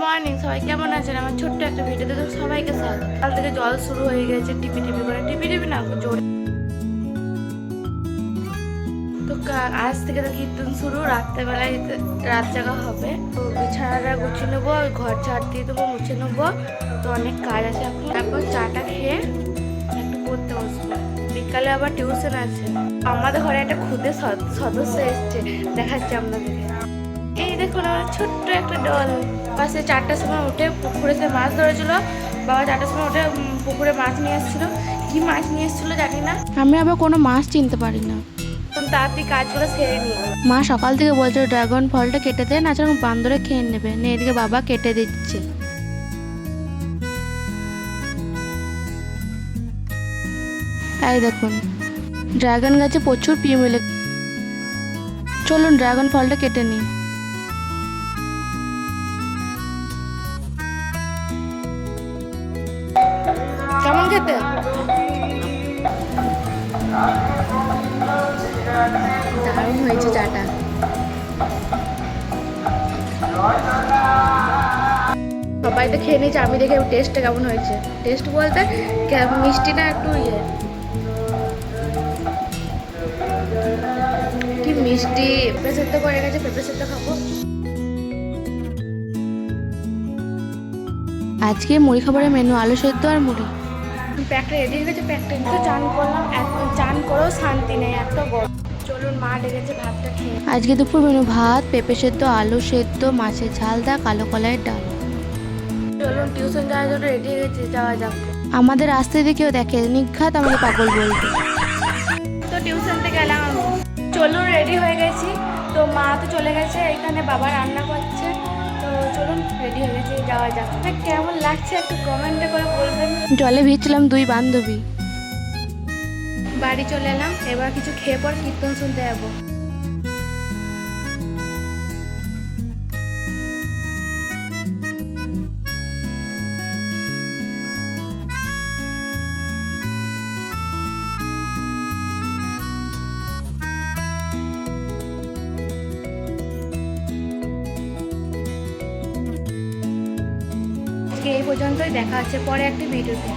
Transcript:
Morning, সবাই কেমন আছেন? আমার ছোট্ট একটা ভিডিওতে তো সবাইকে স্বাগত। কাল থেকে জল শুরু হয়ে গেছে, টিপি টিপি করে, টিপি টিপি না জোরে। তো আজ থেকে তো কীর্তন শুরু, রাত্রেবেলায় রাত জাগা হবে। তো বিছানাটা গুছিয়ে নেবো, ঘর ঝাড় দিয়ে দেবো, মুছে নেবো। তো অনেক কাজ আছে এখন। তারপর চাটা খেয়ে একটু পড়তে বসবো। বিকালে আবার টিউশন আছে। আমাদের ঘরে একটা খুদে সদস্য এসছে, দেখাচ্ছে আপনাদেরকে। এই দেখুন আমার ছোট্ট একটা ডল। পাশে 4টার সময় উঠে পুকুরে সে মাছ ধরেছিল। বাবা 4টার সময় উঠে পুকুরে মাছ নিয়ে এসেছিলো। কি মাছ নিয়ে এসেছিলো জানি না, আমি আবার কোনো মাছ চিনতে পারি না। তাড়াতাড়ি কাজগুলো সেরে নিই। মা সকাল থেকে বলছে ড্রাগন ফলটা কেটে দেন, আচ্ছা বান্দরে খেয়ে নেবে। এদিকে বাবা কেটে দিচ্ছে। এই দেখুন ড্রাগন গাছে প্রচুর পিঁমড়ে। চলুন ড্রাগন ফলটা কেটে নিই। কেমন খেতে? দারুণ হয়েছে চাটা। সবাই তো খেয়ে নিয়েছে, আমি দেখে টেস্টটা কেমন হয়েছে। টেস্ট বলতে মিষ্টি না, একটু কি মিষ্টি। পেঁপে সেদ্ধ করে গেছে, পেঁপে সেদ্ধ খাবো। আজকে মুড়ি খাবারের মেনু আলু সেদ্ধ আর মুড়ি। প্যাকটা রেডি হয়ে গেছে, প্যাকটা একটু চান করলাম। চান করেও শান্তি নেই, এত গরম। চলুন মা ডেকেছে, ভাতটা খেয়ে। আজকে দুপুর মেনু ভাত, পেঁপে সেদ্ধ, আলু সেদ্ধ, মাছের ঝাল দা, কালো কলাইয়ের ডাল। চলুন টিউশন যাওয়ার জন্য রেডি হয়ে গেছে, যাওয়া যাক। আমাদের আসতে দিয়ে কেউ দেখে নিঘাত আমাকে পাগল বলবে। তো টিউশন থেকে এলাম আমি। চলুন রেডি হয়ে গেছি। তো মা তো চলে গেছে, এখানে বাবা রান্না করছে। তো চলুন রেডি হয়ে গেছে, যাওয়া যাক। কেমন লাগছে একটু কমেন্টে করে বলবেন। জলে ভিজছিলাম দুই বান্ধবী। বাড়ি চলে এলাম, এবার কিছু খেয়ে পর কীর্তন শুনতে যাবো। এই পর্যন্তই, দেখা হচ্ছে পরে একটা ভিডিওতে।